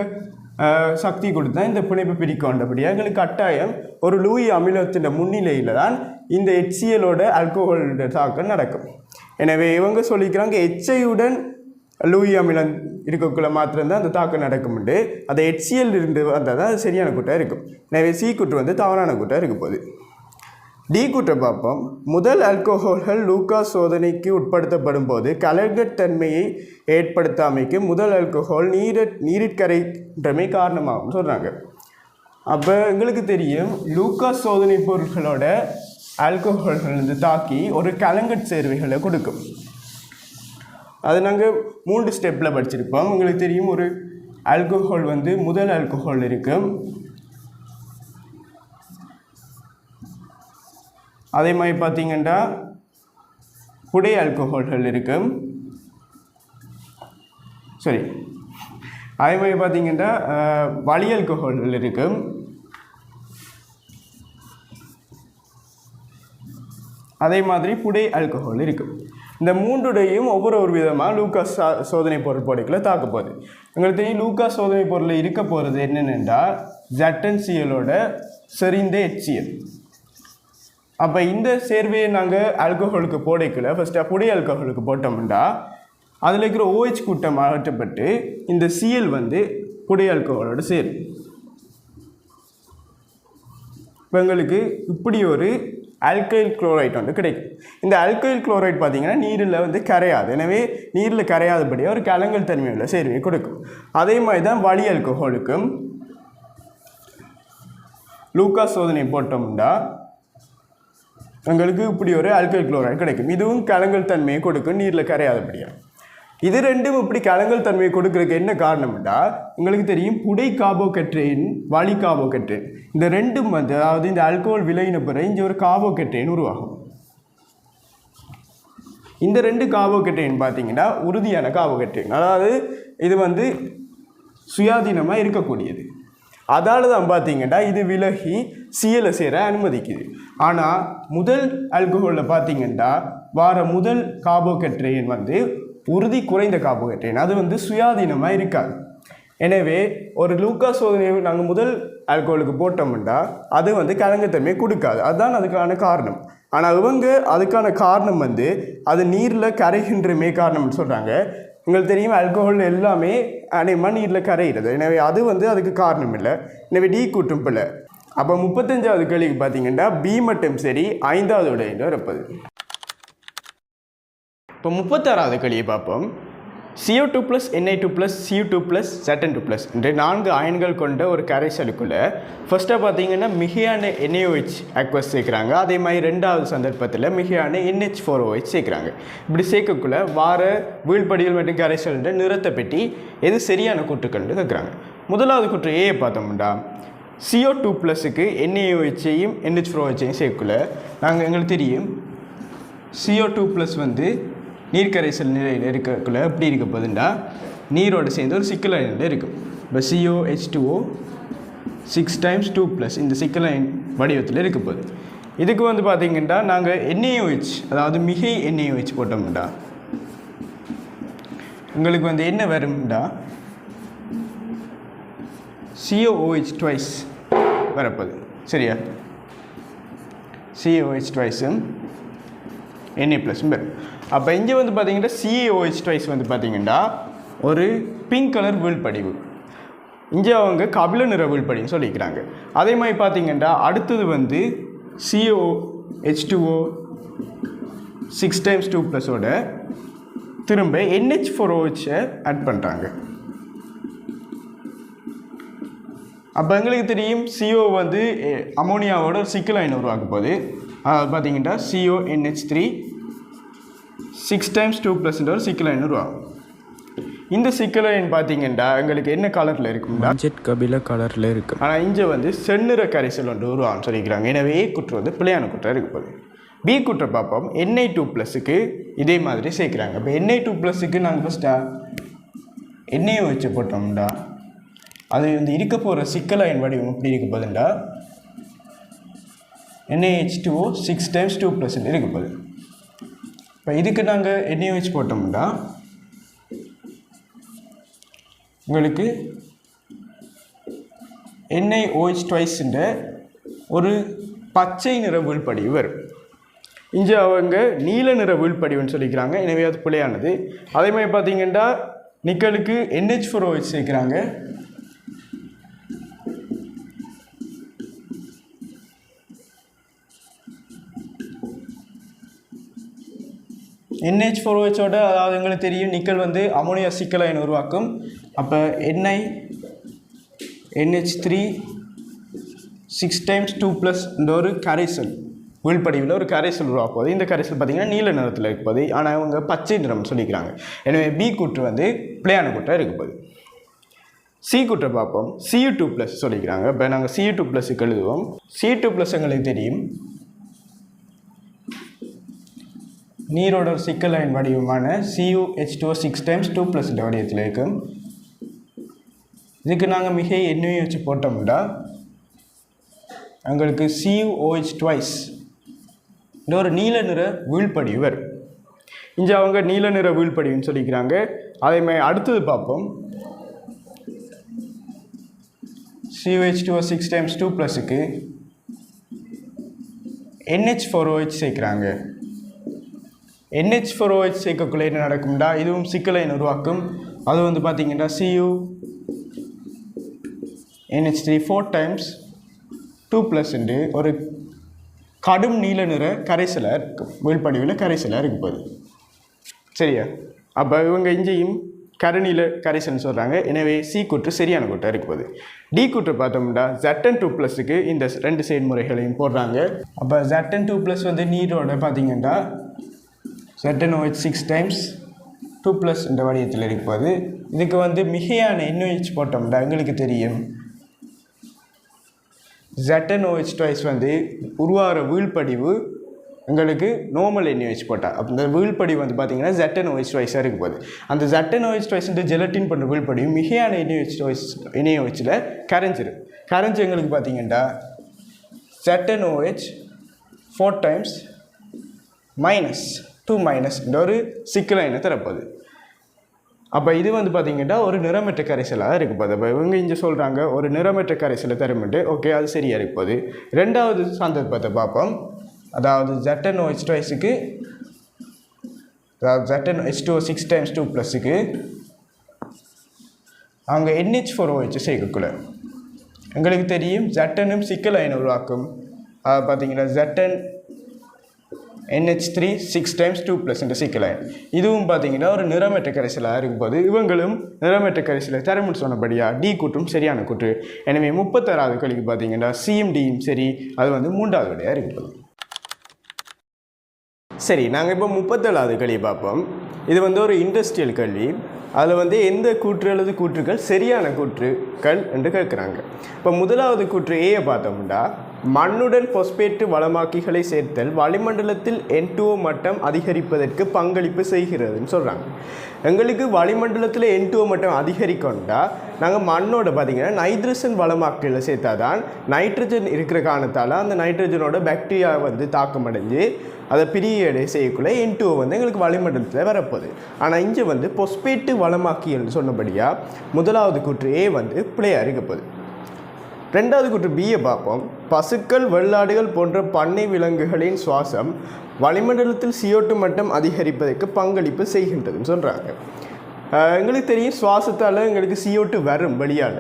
சக்தி கொடுத்தா இந்த பிணைப்பு பிரிக்கொண்டபடியாக எங்களுக்கு கட்டாயம் ஒரு லூயி அமிலத்தின் முன்னிலையில் தான் இந்த HClோட ஆல்கஹாலோட தாக்கம் நடக்கும். எனவே இவங்க சொல்லிக்கிறாங்க HIயுடன் லூயி அமிலம் இருக்கக்குள்ள மாத்திரம்தான் அந்த தாக்கம் நடக்கும்ண்டு. அது HCl இருந்து வந்தால் தான் அது சரியான கூட்டம் இருக்கும். எனவே C கூட்டு வந்து தவறான கூட்டம் இருக்க போகுது. டி கூட்டை பார்ப்போம். முதல் ஆல்கஹால்கள் லூகாஸ் சோதனைக்கு உட்படுத்தப்படும் போது கலங்கத்தன்மையை ஏற்படுத்தாமைக்கு முதல் ஆல்கஹால் நீரிற்கரைன்றமை காரணமாகும் சொல்கிறாங்க. அப்போ எங்களுக்கு தெரியும் லூகாஸ் சோதனை பொருட்களோட ஆல்கஹால்கள் வந்து தாக்கி ஒரு கலங்கட் சேர்வைகளை கொடுக்கும். அது நாங்கள் 3 ஸ்டெப்பில் படிச்சிருப்போம். உங்களுக்கு தெரியும் ஒரு ஆல்கஹால் வந்து முதல் ஆல்கஹால் இருக்கும், அதே மாதிரி பார்த்தீங்கன்னா புடை ஆல்கஹால்கள் இருக்கும், சரி அதே மாதிரி பார்த்தீங்கன்னா வலி ஆல்கஹால்கள் இருக்கும், அதே மாதிரி புடை ஆல்கஹால் இருக்கும். இந்த மூன்றுடையும் ஒவ்வொரு விதமாக லூகாஸ் சோதனை பொருள் போடைக்குள்ள தாக்க போகுது. எங்களுக்கு தெரியும் லூகாஸ் சோதனை பொருளில் இருக்க போகிறது என்னென்னா ZnClோட செறிந்த HCl. அப்போ இந்த சேர்வையை நாங்கள் ஆல்கஹாலுக்கு போடைக்குள்ள ஃபஸ்ட்டு புடை ஆல்கஹாலுக்கு போட்டோம்னா அதில் இருக்கிற OH கூட்டம் அகற்றப்பட்டு இந்த Cl வந்து புடை ஆல்கஹாலோட சேரும். இப்போ எங்களுக்கு இப்படி ஒரு ஆல்கைல் குளோரைட் வந்து கிடைக்கும். இந்த ஆல்கைல் குளோரைட் பார்த்திங்கன்னா நீரில் வந்து கரையாது. எனவே நீரில் கரையாதபடியாக ஒரு கலங்கல் தன்மையுள்ள சேர்வையை கொடுக்கும். அதே மாதிரி தான் வலி ஆல்கஹாலுக்கும் லூகாஸ் சோதனை போட்டோம்னா எங்களுக்கு இப்படி ஒரு ஆல்கைல் குளோரைட் கிடைக்கும். இதுவும் கலங்கல் தன்மையை கொடுக்கும் நீரில் கரையாதபடியாக. இது ரெண்டும் இப்படி கலங்கல் தன்மையை கொடுக்கறதுக்கு என்ன காரணம்னா உங்களுக்கு தெரியும் புடை கார்போகேட்ரேன் வலி கார்போகேட்ரேன் இந்த ரெண்டும் வந்து அதாவது இந்த ஆல்கஹால் விளையின பிறகு இங்கே ஒரு கார்போகேட்ரேன் உருவாகும். இந்த 2 கார்போகேட்ரேன் பார்த்தீங்கன்னா உறுதியான கார்போகேட்ரேன், அதாவது இது வந்து சுயாதீனமாக இருக்கக்கூடியது. அதால் தான் பார்த்தீங்கன்னா இது விலகி Cl சேர அனுமதிக்குது. ஆனால் முதல் ஆல்கஹாலில் பார்த்தீங்கன்னா முதல் கார்போகேட்ரேன் வந்து உறுதி குறைந்த கார்போகேட்ரேன், அது வந்து சுயாதீனமாக இருக்காது. எனவே ஒரு லூகாஸ் சோதனையை நாங்கள் முதல் ஆல்கஹாலுக்கு போட்டோம்னா அது வந்து கலங்கத்தன்மை கொடுக்காது. அதுதான் அதுக்கான காரணம். ஆனால் இவங்க அதுக்கான காரணம் வந்து அது நீரில் கரைகின்றமே காரணம்னு சொல்கிறாங்க. உங்களுக்கு தெரியும் ஆல்கஹால் எல்லாமே அநேகமாக நீரில் கரைகிறது. எனவே அது வந்து அதுக்கு காரணம் இல்லை. எனவே டி கூட்டும் பிள்ளை. அப்போ 35வது கேள்விக்கு பார்த்தீங்கன்னா பி மட்டும் சரி 5வது விடையில் இருப்பது. இப்போ 36வது கேள்வியை பார்ப்போம். CO2 + Na2 + Cu2 + Zn2 என்ற 4 அயன்கள் கொண்ட ஒரு கரைசலுக்குள்ளே ஃபஸ்ட்டாக பார்த்தீங்கன்னா மிகையான NaOH அக்வஸ் சேர்க்குறாங்க. அதே மாதிரி 2வது சந்தர்ப்பத்தில் மிகையான NH4OH சேர்க்குறாங்க. இப்படி சேர்க்கக்குள்ள வீழ்படிகள் மற்றும் கரைசல் நிறத்தை பெட்டி எது சரியான கூற்றுக்கள்னு கேட்குறாங்க. முதலாவது கூற்று ஏ பார்த்தோம்னா CO2 +க்கு NaOH-ஐயும் NH4OH-ஐயும் சேர்க்கக்குள்ள எங்களுக்கு தெரியும் CO2 + வந்து நீர்க்கரைசல் நிலையில் இருக்கக்குள்ள எப்படி இருக்க போகுதுன்னா நீரோடு சேர்ந்து ஒரு சிக்கல் நிலையில் இருக்கும். இப்போ COH2O 6 × 2+ இந்த சிக்கல் வடிவத்தில் இருக்க போகுது. இதுக்கு வந்து பார்த்திங்கன்னா நாங்கள் NaOH அதாவது மிகை NaOH போட்டோம்டா உங்களுக்கு வந்து என்ன வரும்டா COOH twice வரப்போகுது. சரியா? COOH twice-ம் Na+ வரும். அப்போ இங்கே வந்து பார்த்தீங்கன்னா COOH twice வந்து பார்த்தீங்கன்னா ஒரு பிங்க் கலர் வீழ்படிவு. இங்கே அவங்க கபில நிற வீழ்படின்னு சொல்லிக்கிறாங்க. அதே மாதிரி பார்த்தீங்கன்னா அடுத்தது வந்து COH2O 6 × 2+ஓட திரும்ப NH4OH-ஐ ஆட் பண்ணுறாங்க. அப்போ எங்களுக்கு தெரியும் CO வந்து அமோனியாவோட சிக்கல் அயன் உருவாக்க போகுது. பார்த்தீங்கன்னா CONH3 6 டைம்ஸ் 2 ப்ளஸ்ன்ற ஒரு சிக்கலைன் உருவாகும். இந்த சிக்கலைன் பார்த்தீங்கன்னா எங்களுக்கு என்ன கலரில் இருக்கும்னா ஜெட் கபில கலரில் இருக்கும். ஆனால் இங்கே வந்து செந்நிற கரைசல் ஒன்று உருவாகும் சொல்லிக்கிறாங்க. எனவே ஏ குற்றம் வந்து பிள்ளையான குற்றம் இருப்பது. பி குற்றம் பார்ப்போம். Na2+க்கு இதே மாதிரி சேர்க்குறாங்க. இப்போ Na2+க்கு நாங்கள் ஃபஸ்ட்டாக எண்ணெயை வச்சு போட்டோம்டா அது வந்து இருக்க போகிற சிக்கலைன் வடிவம் எப்படி இருக்க போகுதுண்டா NaH2O 6 டைம்ஸ் 2+ இருக்க போகுது. இப்போ இதுக்கு நாங்கள் NaOH போட்டோம்னா உங்களுக்கு NaOH ட்வைஸ்ன்ற ஒரு பச்சை நிற வீழ்படிவு வரும். இங்கே அவங்க நீல நிற வீழ்படிவுன்னு சொல்லிக்கிறாங்க. எனவே அது பிழையானது. அதே மாதிரி பார்த்தீங்கன்னா நிக்கலுக்கு NH4OH சேர்க்குறாங்க. NH4OHோட அதாவது எங்களுக்கு தெரியும் நிக்கல் வந்து அமோனியா சிக்கலைன் உருவாக்கும். அப்போ NH3 6 டைம்ஸ் 2+ இந்த ஒரு கரைசல் வீழ்படிவில் ஒரு கரைசல் உருவாக்குவது. இந்த கரைசல் பார்த்திங்கன்னா நீல நிறத்தில் இருப்பது. ஆனால் அவங்க பச்சை நிறம் சொல்லிக்கிறாங்க. எனவே பி கூற்று வந்து பிழையான கூற்றாக இருப்பது. சி கூற்றை பார்ப்போம். Cu2+ சொல்லிக்கிறாங்க. இப்போ நாங்கள் Cu2+க்கு எழுதுவோம். Cu2+ எங்களுக்கு தெரியும் நீரோட சிக்கலைன் வடிவமான CuH2O 6 டைம்ஸ் 2+ இந்த வடிவத்தில் இருக்கும். இதுக்கு நாங்கள் மிக எண்ணெயை வச்சு போட்டோம்னா எங்களுக்கு CuOH ட்வைஸ் இந்த ஒரு நீல நிற வீழ்படிவு வரும். இங்கே அவங்க நீல நிற வீழ்படிவுன்னு சொல்லிக்கிறாங்க. அதே மாதிரி அடுத்தது பார்ப்போம். CuH2O 6 times 2+க்கு NH4OH சேர்க்குறாங்க. NH4OH சேர்க்கக்குள்ளே என்ன நடக்கும்டா இதுவும் சிக்கலைன் உருவாக்கும். அது வந்து பார்த்திங்கன்னா CuNH3 4 டைம்ஸ் 2+ ஒரு கடும் நீல நிற கரைசலாக இருக்கும். வீழ்படிவில் கரைசலாக இருக்கும்போது சரியா. அப்போ இவங்க இங்கேயும் கருநீல கரைசல்னு சொல்கிறாங்க. எனவே சி கூற்று சரியான கூற்றாக இருக்கும்போது. டி கூற்று பார்த்தோம்னா Zn2+க்கு இந்த 2 செயல்முறைகளையும் போடுறாங்க. அப்போ Zn2+ வந்து நீரோட பார்த்திங்கன்னா ZnOH 6 டைம்ஸ் 2+ இந்த வடிவத்தில் இருப்பது. இதுக்கு வந்து மிகையான NaOH போட்டோம்னா எங்களுக்கு தெரியும் ZnOH ட்வைஸ் வந்து உருவாகிற வீழ்படிவு எங்களுக்கு நார்மல் NaOH போட்டால் அப்போ இந்த வீழ்படிவு வந்து பார்த்திங்கன்னா ZnOH ட்வைஸாக இருக்கும் போது அந்த ZnOH ட்வைஸ்ன்ற ஜெலட்டின் பண்ணுற வீழ்படிவு மிகையான NaOHல் கரைஞ்சி எங்களுக்கு பார்த்திங்கன்னா ZnOH 4 டைம்ஸ் -2- இந்த ஒரு சிக்கலைனை தரப்போகுது. அப்போ இது வந்து பார்த்திங்கன்னா ஒரு நிறமற்ற கரைசலாக இருக்கும்போது. அப்போ இவங்க இங்கே சொல்கிறாங்க ஒரு நிறமற்ற கரைசலை தருமிட்டு. ஓகே, அது சரியாக இருக்கும்போது. ரெண்டாவது சந்தர்ப்பத்தை பார்ப்போம். அதாவது ZnOH ட்வைஸுக்கு அதாவது ZnH2O 6 டைம்ஸ் 2+க்கு அவங்க NH4OH சேர்க்கக்குள்ள எங்களுக்கு தெரியும் Zn சிக்கலைனை உருவாக்கும். அது பார்த்திங்கன்னா ZnNH3 6 டைம்ஸ் 2+ இந்த சிக்கலைன் இதுவும் பார்த்திங்கன்னா ஒரு நிறமற்ற கரைசலாக இருக்கும்போது இவங்களும் நிறமற்ற கரைசலை தரமுன்னு சொன்னபடியாக டி கூற்றும் சரியான கூற்று. எனவே 36வது கேள்விக்கு பார்த்திங்கன்னா சியும் டியும் சரி. அது வந்து 3வது விடையாக இருக்கும்போது. சரி, நாங்கள் இப்போ 37வது கேள்வி பார்ப்போம். இது வந்து ஒரு இண்டஸ்ட்ரியல் கேள்வி. அதில் வந்து எந்த கூற்று அல்லது கூற்றுக்கள் சரியான கூற்றுக்கள் என்று கேட்குறாங்க. இப்போ முதலாவது கூற்று ஏயை பார்த்தோம்னா மண்ணுடன் பொஸ்பேட்டு வளமாக்கிகளை சேர்த்தல் வளிமண்டலத்தில் N2O மட்டம் அதிகரிப்பதற்கு பங்களிப்பு செய்கிறதுன்னு சொல்கிறாங்க. எங்களுக்கு வளிமண்டலத்தில் N2O மட்டம் அதிகரிக்கொண்டா நாங்கள் மண்ணோட பார்த்திங்கன்னா நைட்ரஜன் வளமாக்கிகளை சேர்த்தா தான் நைட்ரஜன் இருக்கிற காரணத்தால் அந்த நைட்ரஜனோட பாக்டீரியா வந்து தாக்கமடைஞ்சு அதை பிரியடை செய்யக்குள்ளே N2O வந்து எங்களுக்கு வளிமண்டலத்தில் வரப்போகுது. ஆனால் இங்கே வந்து பொஸ்பேட்டு வளமாக்கிகள்னு சொன்னபடியாக முதலாவது கூற்று ஏ வந்து பிழையாக இருக்கப்போகுது. ரெண்டாவது கூற்று பியை பார்ப்போம். பசுக்கள் வெள்ளாடுகள் போன்ற பண்ணை விலங்குகளின் சுவாசம் வளிமண்டலத்தில் CO2 மட்டம் அதிகரிப்பதற்கு பங்களிப்பு செய்கின்றதுன்னு சொல்கிறாங்க. எங்களுக்கு தெரியும் சுவாசத்தால் எங்களுக்கு CO2 வரும் வெளியால்.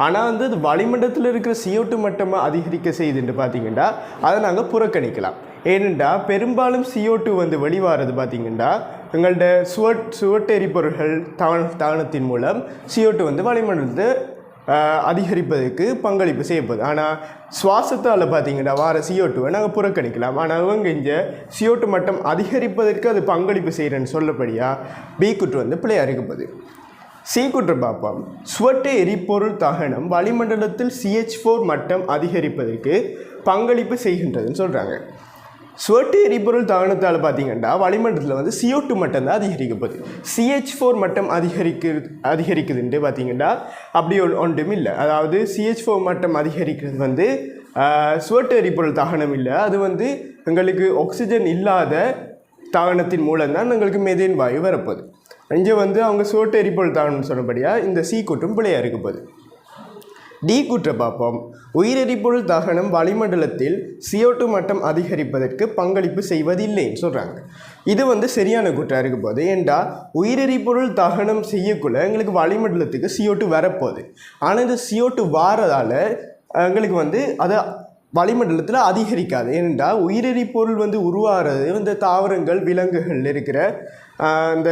ஆனால் வந்து அது வளிமண்டலத்தில் இருக்கிற CO2 மட்டமாக அதிகரிக்க செய்யுதுன்னு பார்த்தீங்கன்னா அதை நாங்கள் புறக்கணிக்கலாம். ஏனென்றா பெரும்பாலும் CO2 வந்து வெளிவாரது பார்த்திங்கன்னா எங்கள்ட சுவட்டு எரிபொருள்கள் தகனத்தின் மூலம் CO2 வந்து வளிமண்டலத்தை அதிகரிப்பதற்கு பங்களிப்பு செய்யப்படுது. ஆனால் சுவாசத்தால் பார்த்தீங்கன்னா வார CO2 நாங்கள் புறக்கணிக்கலாம். ஆனால் அவங்க இங்கே CO2 மட்டம் அதிகரிப்பதற்கு அது பங்களிப்பு செய்கிறேன்னு சொல்லப்படியாக பி கூற்று வந்து பிழையாக இருக்கப்படுது. சி கூற்று பார்ப்போம். சுவட்டு எரிபொருள் தகனம் வளிமண்டலத்தில் CH4 மட்டம் அதிகரிப்பதற்கு பங்களிப்பு செய்கின்றதுன்னு சொல்கிறாங்க. சுவட்டு எரிபொருள் தகனத்தால் பார்த்தீங்கன்னா வளிமண்டலத்தில் வந்து CO2 மட்டம் தான் அதிகரிக்கப்படுது. CH4 மட்டம் அதிகரிக்குதுன்ட்டு பார்த்தீங்கன்னா அப்படி ஒன்றும் இல்லை. அதாவது CH4 மட்டம் அதிகரிக்கிறது வந்து சுவட்டு எரிபொருள் தகனம் இல்லை, அது வந்து எங்களுக்கு ஆக்சிஜன் இல்லாத தகனத்தின் மூலம்தான் எங்களுக்கு மெதேன் வாயு வரப்போகுது. இங்கே வந்து அவங்க சுவட்டு எரிபொருள் தகனம் சொன்னபடியாக இந்த சி கூற்றும் பிழையாக இருக்கப்போகுது. டி கூற்றை பார்ப்போம். உயிரெரிபொருள் தகனம் வளிமண்டலத்தில் CO2 மட்டம் அதிகரிப்பதற்கு பங்களிப்பு செய்வதில்லைன்னு சொல்கிறாங்க. இது வந்து சரியான கூற்றாக இருக்க போகுது. ஏண்டா உயிரெரிபொருள் தகனம் செய்யக்குள்ள எங்களுக்கு வளிமண்டலத்துக்கு CO2 வரப்போகுது. ஆனால் இந்த CO2 வாரதால் எங்களுக்கு வந்து அதை வளிமண்டலத்தில் அதிகரிக்காது. ஏனென்றால் உயிரெரிபொருள் வந்து உருவாகிறது இந்த தாவரங்கள் விலங்குகள் இருக்கிற இந்த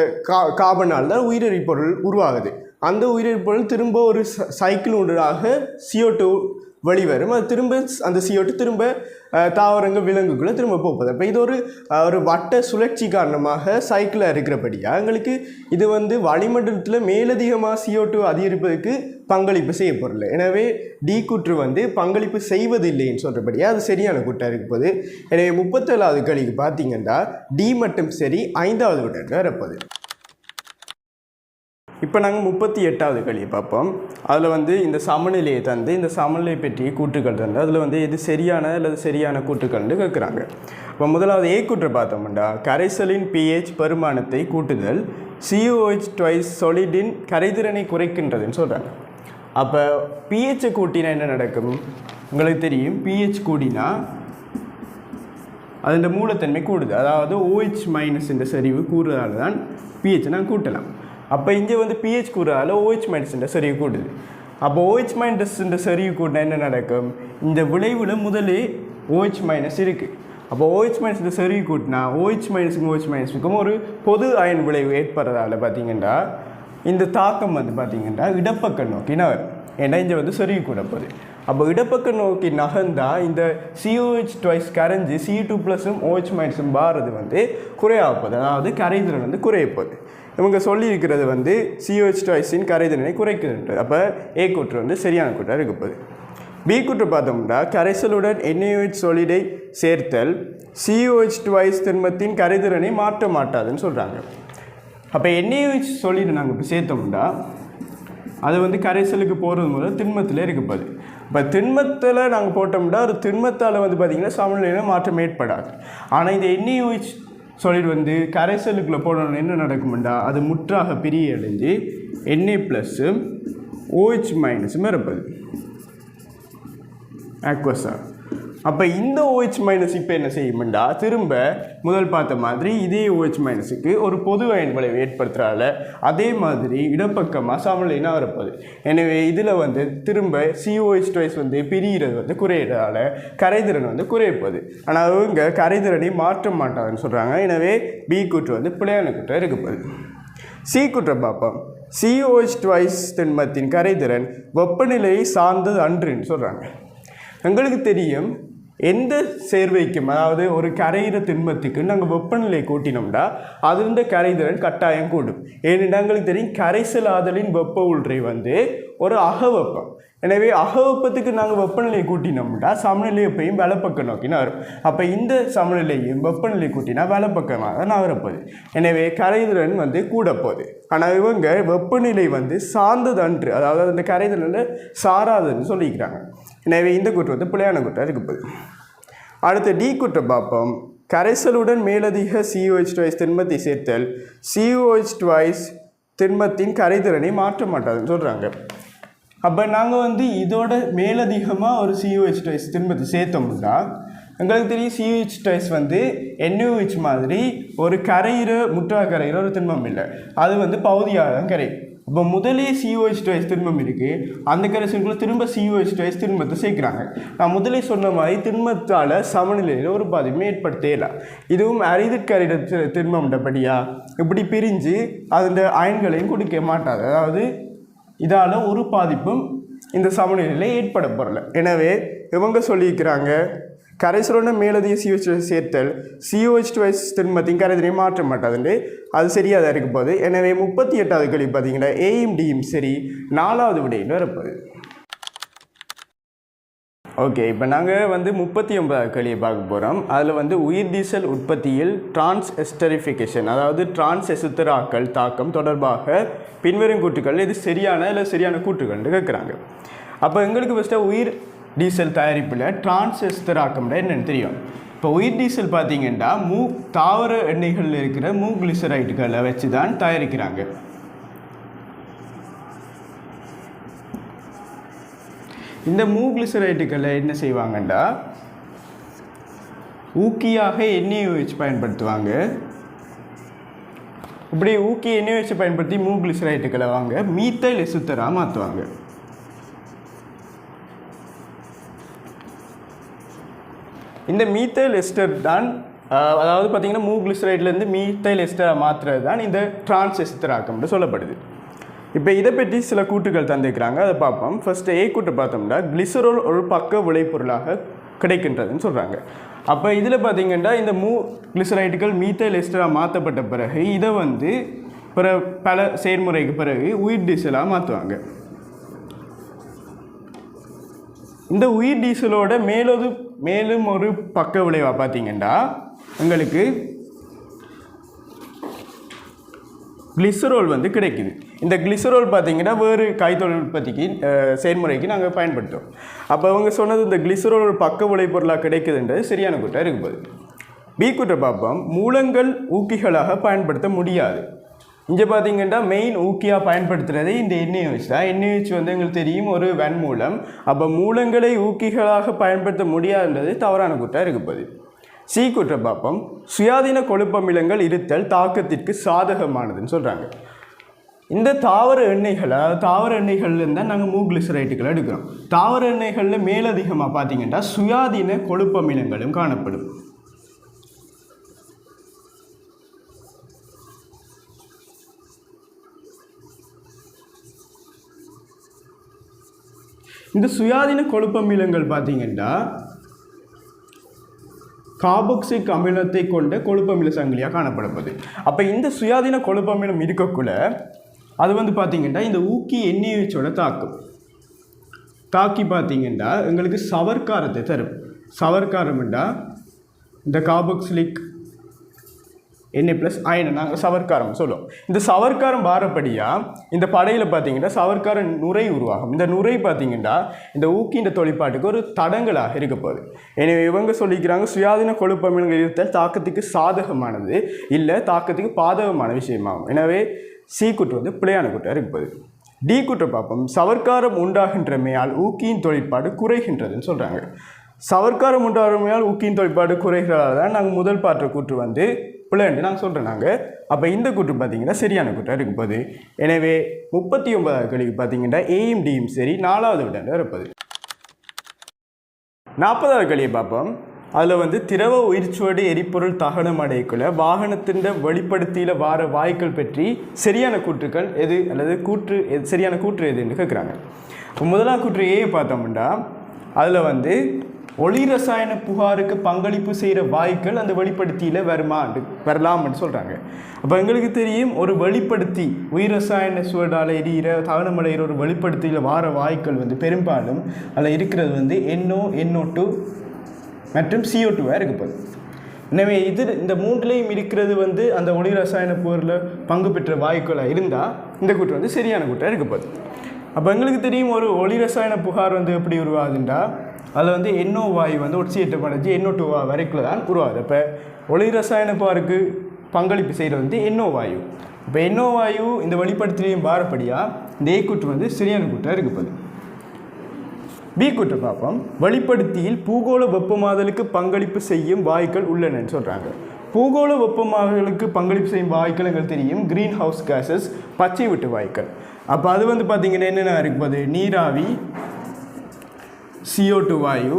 கார்பனால் தான் உயிரெரிபொருள் உருவாகுது. அந்த உயிரெரிபொருள் திரும்ப ஒரு சைக்கிள் ஊடாக CO2 வெளிவரும். அது திரும்ப அந்த CO2 திரும்ப தாவரங்கள் விலங்குக்குள்ளே திரும்ப போகுது. அப்போ இது ஒரு வட்ட சுழற்சி காரணமாக சைக்கிளாக இருக்கிறபடியாக எங்களுக்கு இது வந்து வளிமண்டலத்தில் மேலதிகமாக CO2 அதிகரிப்பதற்கு பங்களிப்பு செய்ய பொருள். எனவே டி கூற்று வந்து பங்களிப்பு செய்வதில்லைன்னு சொல்கிறபடியாக அது சரியான கூட்டாக இருக்க போகுது. எனவே 37வது கேள்விக்கு பார்த்தீங்கன்னா டி மட்டும் சரி, 5வது விட வரப்போகுது. இப்போ நாங்கள் 38வது கேள்வியை பார்ப்போம். அதில் வந்து இந்த சமநிலையை தந்து இந்த சமநிலை பற்றிய கூற்றுக்கள் தந்து அதில் வந்து எது சரியான அல்லது சரியான கூற்றுக்கள்னு கேட்குறாங்க. இப்போ முதலாவது ஏ கூற்றை பார்த்தோம்னா கரைசலின் pH பெருமானத்தை கூட்டுதல் COH2 சொலிடின் கரைதிறனை குறைக்கின்றதுன்னு சொல்கிறாங்க. அப்போ pH கூட்டினா என்ன நடக்கும்? உங்களுக்கு தெரியும், pH கூடினா அதன் மூலத்தன்மை கூடுது. அதாவது OH மைனஸ் என்ற சரிவு கூறுறதால தான் pH நான் கூட்டலாம். அப்போ இங்கே வந்து pH கூறால் OH மைனஸ் சரிவு கூடுது. அப்போ OH மைனஸ் சரிவு கூட்டினா என்ன நடக்கும்? இந்த விளைவில் முதலே OH மைனஸ் இருக்குது. அப்போ OH மைனஸ் சரிவு கூட்டினா OH மைனஸுக்கும் ஒரு பொது அயன் விளைவு ஏற்படுறதால பார்த்தீங்கன்னா இந்த தாக்கம் வந்து பார்த்தீங்கன்னா இடப்பக்கம் நோக்கி நகரும். ஏன்னா இங்கே வந்து சரிவு கூட போகுது. அப்போ இடப்பக்கம் நோக்கி நகர்ந்தால் இந்த COH2 கரைஞ்சி C2+ OH மைனஸும் பாரது வந்து குறையாகப்போகுது. அதாவது கரைதிறன் வந்து குறையப்போகுது. இவங்க சொல்லியிருக்கிறது வந்து COH2 கரைதிறனை குறைக்குதுன்றது. அப்போ ஏ கூற்று வந்து சரியான கூற்றாக இருக்கப்போகுது. பி கூற்று பார்த்தோம்னா கரைசலுடன் NaOH சொலிடை சேர்த்தல் COH2 திண்மத்தின் கரைதிறனை மாற்ற மாட்டாதுன்னு சொல்கிறாங்க. அப்போ NaOH சொலிடை நாங்கள் இப்போ சேர்த்தோம்னா அது வந்து கரைசலுக்கு போகிறது மூலம் திண்மத்தில் இருக்கப்போகுது. இப்போ திண்மத்தில் நாங்கள் போட்டோம்னா ஒரு திண்மத்தால் வந்து பார்த்திங்கன்னா சமநிலையில் மாற்றம் ஏற்படாது. ஆனால் இந்த NaOH சொலிட் வந்து கரைசலுக்குள்ளே போடணும் என்ன நடக்கும்டா அது முற்றாக பிரிய அடைஞ்சு Na+ OH- இருப்பது ஆக்வஸா. அப்போ இந்த OH- இப்போ என்ன செய்யும்டா திரும்ப முதல் பார்த்த மாதிரி இதே OH- ஒரு பொது அயன் விளைவு ஏற்படுத்துகிறால அதே மாதிரி இடப்பக்கமாக சமநிலைனா வரப்போகுது. எனவே இதில் வந்து திரும்ப COH2 வந்து பிரிகிறது வந்து குறையிறதால கரைதிறன் வந்து குறையப்போகுது. ஆனால் அவங்க கரைதிறனை மாற்ற மாட்டாங்கன்னு சொல்கிறாங்க. எனவே பி கூற்று வந்து பிழையான கூற்றாக இருக்கப்போகுது. சி கூற்றை பார்ப்போம். COH2 திண்மத்தின் கரைதிறன் வெப்பநிலையை சார்ந்தது அன்றுன்னு சொல்கிறாங்க. எங்களுக்கு தெரியும் எந்த சேர்வைக்கும், அதாவது ஒரு கரையிற திண்மத்துக்கு நாங்கள் வெப்பநிலை கூட்டினோம்னா அதுண்ட கரைதிறன் கட்டாயம் கூடும். ஏனென்றால் எங்களுக்கு தெரியும் கரைசல் ஆதலின் வெப்ப உள்றை வந்து ஒரு அகவெப்பம். எனவே அகவெப்பத்துக்கு நாங்கள் வெப்பநிலை கூட்டினோம்னா சமநிலை எப்பயும் வலப்பக்கம் நோக்கி நகரும். அப்போ இந்த சமநிலையும் வெப்பநிலை கூட்டினா வலப்பக்கமாக தான் நகரப்போகுது. எனவே கரைதிறன் வந்து கூட போகுது. ஆனால் இவங்க வெப்பநிலை வந்து சார்ந்தது அன்று, அதாவது அந்த கரைதிறன் சாராதுன்னு சொல்லிக்கிறாங்க. எனவே இந்த கூற்று வந்து பிழையான கூற்றாக இருக்கப்போகுது. அடுத்து டி கூற்றை பார்ப்போம். கரைசலுடன் மேலதிக COH2 திண்மத்தை சேர்த்தல் COH2 திண்மத்தின் கரைதிறனை மாற்ற மாட்டாதுன்னு சொல்கிறாங்க. அப்போ நாங்கள் வந்து இதோட மேலதிகமாக ஒரு COH2 திண்மத்தை சேர்த்தோம்னா எங்களுக்கு தெரியும் COH2 வந்து NaOH மாதிரி ஒரு கரையிற முற்றாக கரையிற ஒரு திண்மம் இல்லை, அது வந்து பகுதியாக தான் கரையும். இப்போ முதலே COH2 திண்மம் இருக்குது, அந்த கரைசலுக்குள்ள திரும்ப COH2 திண்மத்தை சேர்க்குறாங்க. நான் முதலே சொன்ன மாதிரி திண்மத்தால் சமநிலையில் ஒரு பாதிப்புமே ஏற்படுத்தலாம். இதுவும் அரிதிற்கரையிற திண்மம்ன்றபடியா இப்படி பிரிஞ்சு அந்த அயன்களையும் கொடுக்க மாட்டாது. அதாவது இதால் ஒரு பாதிப்பும் இந்த சமநிலையில் ஏற்பட போகிறல. எனவே இவங்க சொல்லியிருக்கிறாங்க கரைசலோட மேலதிக COH சேர்த்தல் COH2 திரும்பத்தையும் கரைதிலையும் மாற்ற மாட்டாதுண்டு. அது சரியாக தான் இருக்க போகுது. எனவே 38வது கேள்வி பார்த்தீங்கன்னா ஏயும் டியும் சரி, 4வது விடையில் வரப்போகுது. ஓகே, இப்போ நாங்கள் 39வது கேள்வியை பார்க்க போகிறோம். அதில் உயிர் டீசல் உற்பத்தியில் டிரான்ஸ் எஸ்டரிஃபிகேஷன், அதாவது டிரான்ஸ் எசுத்தராக்கல் தாக்கம் தொடர்பாக பின்வரும் கூற்றுக்கள் இது சரியான இல்லை சரியான கூற்றுகள்னு கேட்குறாங்க. அப்போ எங்களுக்கு ஃபஸ்ட்டாக உயிர் டீசல் தயாரிப்பில் டிரான்ஸ் எசுத்தராக்கம்னா என்னென்னு தெரியும். இப்போ உயிர் டீசல் பார்த்தீங்கன்னா தாவர எண்ணெய்களில் இருக்கிற கிளிசரைட்டுகளை வச்சு தான் தயாரிக்கிறாங்க. இந்த கிளிசரைட்டுகளை என்ன செய்வாங்கன்னா ஊக்கியாக எண்ணெயை வச்சு பயன்படுத்துவாங்க. இப்படி ஊக்கி எண்ணெயை வச்சு பயன்படுத்தி கிளிசரைட்டுகளை மீத்தைல் எசுத்தராக மாற்றுவாங்க. இந்த மீத்தைல் எஸ்டர் தான், அதாவது பார்த்தீங்கன்னா கிளிசரைட்லேருந்து மீத்தைல் எஸ்டரை மாற்றுறது தான் இந்த டிரான்ஸ் எசுத்தராக்கம்னு சொல்லப்படுது. இப்போ இதை பற்றி சில கூட்டுகள் தந்திருக்கிறாங்க, அதை பார்ப்போம். ஃபர்ஸ்ட் ஏ கூட்டை பார்த்தோம்னா கிளிசரோல் ஒரு பக்க விளைபொருளாக கிடைக்கின்றதுன்னு சொல்கிறாங்க. அப்போ இதில் பார்த்தீங்கன்னா இந்த கிளிசரைட்டுகள் மீத்தைல் எஸ்டராக மாற்றப்பட்ட பிறகு இதை பல செயல்முறைக்கு பிறகு உயிர் டீசலாக மாற்றுவாங்க. இந்த உயிர் டீசலோட மேலும் ஒரு பக்க விளைவாக பார்த்தீங்கன்னா எங்களுக்கு கிளிசரோல் கிடைக்குது. இந்த கிளிசரோல் பார்த்தீங்கன்னா வேறு கைத்தொழில் உற்பத்திக்கு செயல்முறைக்கு நாங்கள் பயன்படுத்துவோம். அப்போ அவங்க சொன்னது இந்த கிளிசரோல் ஒரு பக்க விளைபொருளாக கிடைக்குதுன்றது சரியான கூட்டம் இருக்கும்போது. பி கூட்டை பார்ப்போம். மூலங்கள் ஊக்கிகளாக பயன்படுத்த முடியாது. இங்கே பார்த்தீங்கன்னா மெயின் ஊக்கியாக பயன்படுத்துகிறதே இந்த எண்ணெயை வச்சு தான். எண்ணெய் வச்சு எங்களுக்கு தெரியும் ஒரு வெண்மூலம். அப்போ மூலங்களை ஊக்கிகளாக பயன்படுத்த முடியாதுன்றது தவறான கூட்டம் இருக்கும்போது. சி கூற்றை பார்ப்போம். சுயாதீன கொழுப்பமிலங்கள் இருத்தல் தாக்கத்திற்கு சாதகமானதுன்னு சொல்கிறாங்க. இந்த தாவர எண்ணெய்கள்லேருந்து தான் நாங்கள் கிளிசரைட்டுகளை எடுக்கிறோம். தாவர எண்ணெய்களில் மேலதிகமாக பார்த்தீங்கன்னா சுயாதீன கொழுப்பமிலங்களும் காணப்படும். இந்த சுயாதீன கொழுப்பமிலங்கள் பார்த்தீங்கன்னா கார்பாக்சிலிக் அமிலத்தை கொண்ட கொழுப்பமில சங்கிலியாக காணப்படுவது. அப்போ இந்த சுயாதீன கொழுப்பமிலம் இருக்கக்குள்ள அது பார்த்தீங்கன்னா இந்த ஊக்கி எண்ணெயோட தாக்கி பார்த்தீங்கன்னா எங்களுக்கு சவர்க்காரத்தை தரும். சவர்க்காரம்ண்டா இந்த கார்பாக்சிலிக் Na+- நாங்கள் சவர்க்காரம் சொல்லுவோம். இந்த சவர்க்காரம் வாரப்படியாக இந்த படையில் பார்த்தீங்கன்னா சவர்க்கார நுரை உருவாகும். இந்த நுரை பார்த்தீங்கன்னா இந்த ஊக்கின்ற தொழிற்பாட்டுக்கு ஒரு தடங்களாக இருக்க போகுது. எனவே இவங்க சொல்லிக்கிறாங்க சுயாதீன கொழுப்பமிலங்கள் இருத்தல் தாக்கத்துக்கு சாதகமானது இல்லை தாக்கத்துக்கு பாதகமான விஷயமாகும். எனவே சி கூற்று பிழையான கூட்டாக இருக்க போகுது. டி கூற்றை பார்ப்போம். சவர்க்காரம் உண்டாகின்றமையால் ஊக்கியின் தொழிற்பாடு குறைகின்றதுன்னு சொல்கிறாங்க. சவர்க்காரம் உண்டாகின்றமையால் ஊக்கியின் தொழிற்பாடு குறைகிறதால தான் நாங்கள் முதல் பாற்ற கூற்று பிள்ளைன்ட்டு நாங்கள் சொல்கிறோம். அப்போ இந்த கூற்று பார்த்தீங்கன்னா சரியான கூட்டாக இருக்கும் போது. எனவே 39வது கேள்விக்கு பார்த்தீங்கன்னா ஏயும் டியும் சரி, 4வது விட இருப்பது. 40வது கேள்வியை பார்ப்போம். அதில் திரவ உயிர்ச்சுவடு எரிபொருள் தகனம் அடைக்குள்ள வாகனத்தின் வெளிப்படுத்தியில் வார வாய்க்கள் பற்றி சரியான கூற்றுக்கள் எது அல்லது சரியான கூற்று எதுன்னு கேட்குறாங்க. இப்போ முதலாம் கூற்று ஏ பார்த்தோம்னா அதில் ஒளி ரசாயன புகாருக்கு பங்களிப்பு செய்கிற வாய்க்கள் அந்த வெளிப்படுத்தியில் வரலாம்னு சொல்கிறாங்க. அப்போ எங்களுக்கு தெரியும் ஒரு வெளிப்படுத்தி உயிர் ரசாயன சூழலால் எரிகிற தகனமடைகிற ஒரு வெளிப்படுத்தியில் வார வாய்க்கள் பெரும்பாலும் அதில் இருக்கிறது NO2 மற்றும் CO2வாக இருக்கப்போகுது. எனவே இந்த மூன்றுலேயும் இருக்கிறது அந்த ஒளி ரசாயன புகாரில் பங்கு பெற்ற வாயுக்களாக இருந்தால் இந்த கூற்று சரியான கூட்டாக இருக்கப்போகுது. அப்போ எங்களுக்கு தெரியும் ஒரு ஒளி ரசாயன புகார் எப்படி உருவாகுதுன்றா அதில் NO வாயு ஒட்சியேற்றம் அடைஞ்சு NO2 வரைக்குள்ள தான் உருவாகுது. இப்போ ஒளி ரசாயன புகாருக்கு பங்களிப்பு செய்கிறது NO வாயு. இப்போ NO வாயு இந்த வெளிப்படுத்திலையும் பாரப்படியாக இந்த ஏ கூற்று சரியான கூட்டாக இருக்கப்போகுது. பி கூற்றை பார்ப்போம். வெளிப்படுத்தியில் பூகோள வெப்பமாதலுக்கு பங்களிப்பு செய்யும் வாயுக்கள் உள்ளனன்னு சொல்கிறாங்க. பூகோள வெப்பமாதலுக்கு பங்களிப்பு செய்யும் வாயுக்கள் எங்களுக்கு தெரியும் கிரீன் ஹவுஸ் கேஸஸ், பச்சை விட்டு வாயுக்கள். அப்போ அது பார்த்தீங்கன்னா என்னென்ன இருக்கும்போது நீராவி, CO2 வாயு,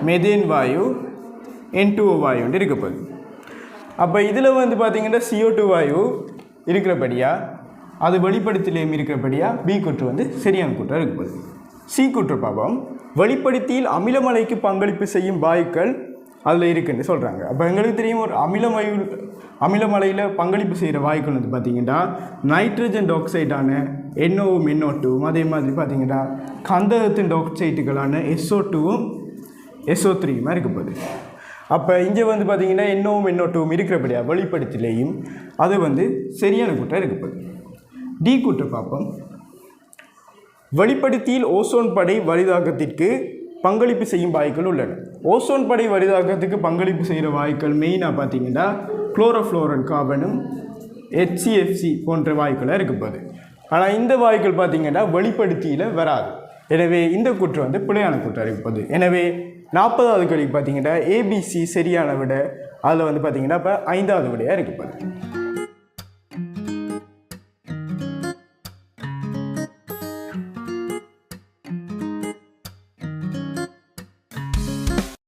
மெதேன் வாயு, N2O வாயுன்னு இருக்கப்போகுது. அப்போ இதில் பார்த்தீங்கன்னா CO2 வாயு இருக்கிறபடியாக அது வெளிப்படுத்திலையும் இருக்கிறபடியாக பி கூற்று சரியான கூற்றாக இருக்கப்போகுது. சி கூற்று பாவம் வெளிப்படுத்தியில் அமிலமலைக்கு பங்களிப்பு செய்யும் வாயுக்கள் அதில் இருக்குன்னு சொல்கிறாங்க. அப்போ எங்களுக்கு தெரியும் ஒரு அமிலமலையில் பங்களிப்பு செய்கிற வாயுக்கள் வந்து பார்த்திங்கன்னா நைட்ரஜன் டை ஆக்சைடான NOவும் NO2வும் அதே மாதிரி பார்த்திங்கன்னா கந்தகத்தின் டை ஆக்சைடுகளான SO2வும் SO3யுமா இருக்க போகுது. அப்போ இங்கே வந்து பார்த்திங்கன்னா NOவும் NO2வும் இருக்கிறபடியா வெளிப்படுத்திலேயும் அது வந்து சரியான கூற்றாக இருக்க போகுது. டி கூற்று பார்ப்போம். வெளிப்படுத்தியில் ஓசோன் படை வரிதாக்கத்திற்கு பங்களிப்பு செய்யும் வாயுக்கள் உள்ளன. ஓசோன் படை வரிதாக்கத்துக்கு பங்களிப்பு செய்கிற வாயுக்கள் மெயினாக பார்த்தீங்கன்னா குளோரோஃப்ளோரன் கார்பனும் HCFC போன்ற வாயுக்களாக இருக்கப்போகுது. ஆனால் இந்த வாயுக்கள் பார்த்தீங்கன்னா வெளிப்படுத்தியில் வராது. எனவே இந்த கூற்று வந்து பிழையான கூற்றாக இருப்பது. எனவே 40வது கேள்வி பார்த்தீங்கன்னா ABC சரியான விட அதில் வந்து பார்த்தீங்கன்னா இப்போ 5வது விடையாக இருக்கப்போகுது.